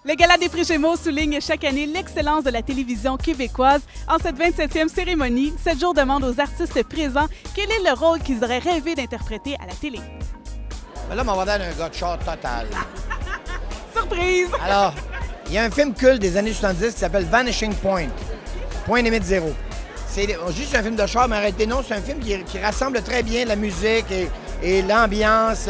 Le Gala des prix Gémeaux souligne chaque année l'excellence de la télévision québécoise. En cette 27e cérémonie, 7 jours demandent aux artistes présents quel est le rôle qu'ils auraient rêvé d'interpréter à la télé. Là, on va donner un gars de char total. Surprise! Alors, il y a un film culte des années 70 qui s'appelle Vanishing Point. Point limite zéro. C'est juste un film de char, mais en réalité, non, c'est un film qui rassemble très bien la musique et l'ambiance,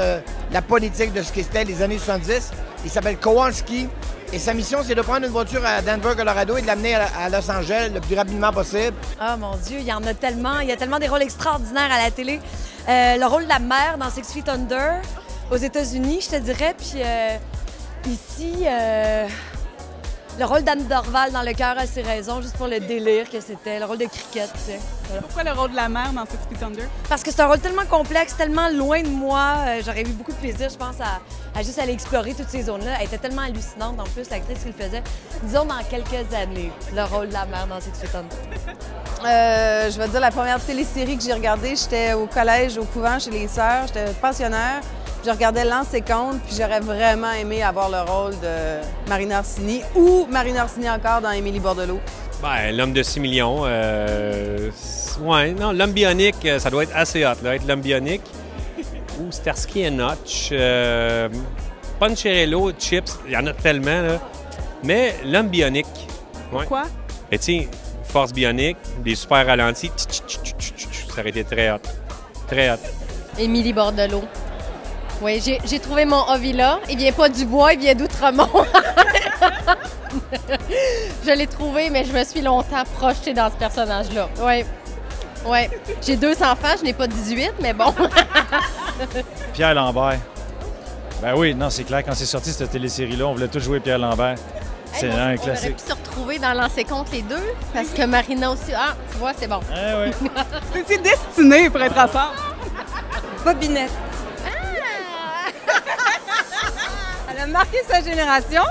la politique de ce qui était les années 70. Il s'appelle Kowalski. Et sa mission, c'est de prendre une voiture à Denver, Colorado et de l'amener à Los Angeles le plus rapidement possible. Ah, mon Dieu, il y en a tellement. Il y a tellement des rôles extraordinaires à la télé. Le rôle de la mère dans 6 Feet Under, aux États-Unis, je te dirais. Puis ici, le rôle d'Anne Dorval dans Le cœur a ses raisons, juste pour le délire que c'était. Le rôle de Cricket, tu sais. Voilà. Pourquoi le rôle de la mère dans 6 Feet Under? Parce que c'est un rôle tellement complexe, tellement loin de moi. J'aurais eu beaucoup de plaisir, je pense, à juste aller explorer toutes ces zones-là. Elle était tellement hallucinante, en plus, l'actrice qui le faisait. Disons, dans quelques années, le rôle de la mère dans 6 Feet Under. Je vais te dire, la première télésérie que j'ai regardée, j'étais au collège, au couvent, chez les sœurs. J'étais pensionnaire. Je regardais Lance et Compte, puis j'aurais vraiment aimé avoir le rôle de Marina Orsini ou Marina Orsini encore dans Émilie Bordelot. Ben, l'homme de 6 millions. Ouais, non, l'homme bionique, ça doit être assez hot, là, être l'homme bionique. Ou Starsky et Hutch. Poncherello, Chips, il y en a tellement, là. Mais l'homme bionique. Ouais. Pourquoi? Et tiens, force bionique, des super ralentis, ça aurait été très hot. Très hot. Émilie Bordelot. Oui, j'ai trouvé mon Ovila. Il vient pas du bois, il vient d'Outremont. Je l'ai trouvé, mais je me suis longtemps projetée dans ce personnage-là. Oui. Oui. J'ai 2 enfants, je n'ai pas 18, mais bon. Pierre Lambert. Ben oui, non, c'est clair, quand c'est sorti cette télésérie-là, on voulait tous jouer Pierre Lambert. C'est un On aurait classique. pu se retrouver dans Lancer contre les deux, parce que Marina aussi. Ah, tu vois, c'est bon. Eh oui. C'est destiné pour être ensemble. Bobinette. Elle a marqué sa génération,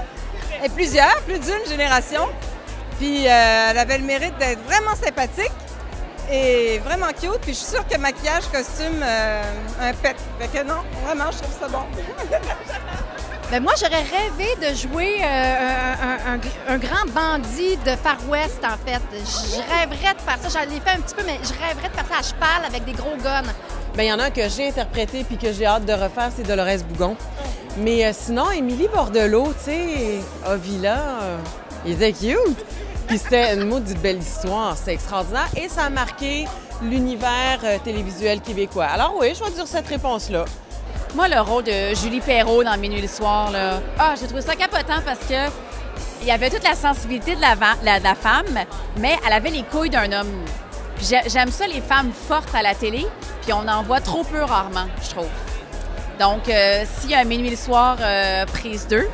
et plus d'une génération. Puis elle avait le mérite d'être vraiment sympathique et vraiment cute. Puis je suis sûre que maquillage, costume, un pet. Fait que non, vraiment, je trouve ça bon. Ben moi, j'aurais rêvé de jouer un grand bandit de Far West, en fait. Je rêverais de faire ça. J'en ai fait un petit peu, mais je rêverais de faire ça à cheval avec des gros guns. Bien, il y en a un que j'ai interprété puis que j'ai hâte de refaire, c'est Dolores Bougon. Mais sinon, Émilie Bordelot, tu sais, Ovila, il était cute. Puis c'était une maudite belle histoire, c'était extraordinaire. Et ça a marqué l'univers télévisuel québécois. Alors oui, je vais dire cette réponse-là. Moi, le rôle de Julie Perrault dans Minuit le soir, là, j'ai trouvé ça capotant parce que il y avait toute la sensibilité de la femme, mais elle avait les couilles d'un homme. Puis j'aime ça, les femmes fortes à la télé, puis on en voit trop peu rarement, je trouve. Donc, s'il y a un Minuit le soir prise 2,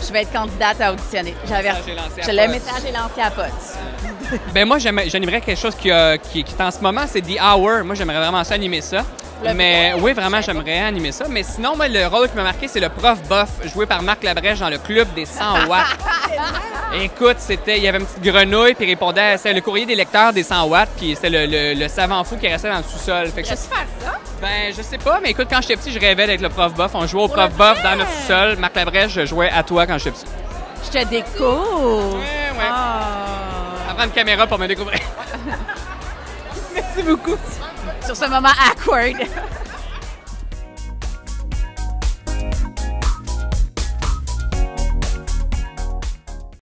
je vais être candidate à auditionner. Le message est lancé à Potts. Ben moi, j'animerais quelque chose qui est en ce moment, c'est The Hour. Moi, j'aimerais vraiment ça animer ça. Mais oui, vraiment, j'aimerais animer ça. Mais sinon, moi, le rôle qui m'a marqué, c'est le prof Boff, joué par Marc Labrèche dans le club des 100 watts. Écoute, il y avait une petite grenouille, puis il répondait, c'est le courrier des lecteurs des 100 watts, puis c'est le savant fou qui restait dans le sous-sol. Fait que Peux-tu faire ça? Ben, je sais pas, mais écoute, quand j'étais petit, je rêvais d'être le prof Boff. On jouait au prof Boff dans notre sous-sol. Marc Labrèche, je jouais à toi quand j'étais petit. Je te découvre. Ouais. Ça prend une caméra pour me découvrir. Merci beaucoup. Sur ce moment awkward.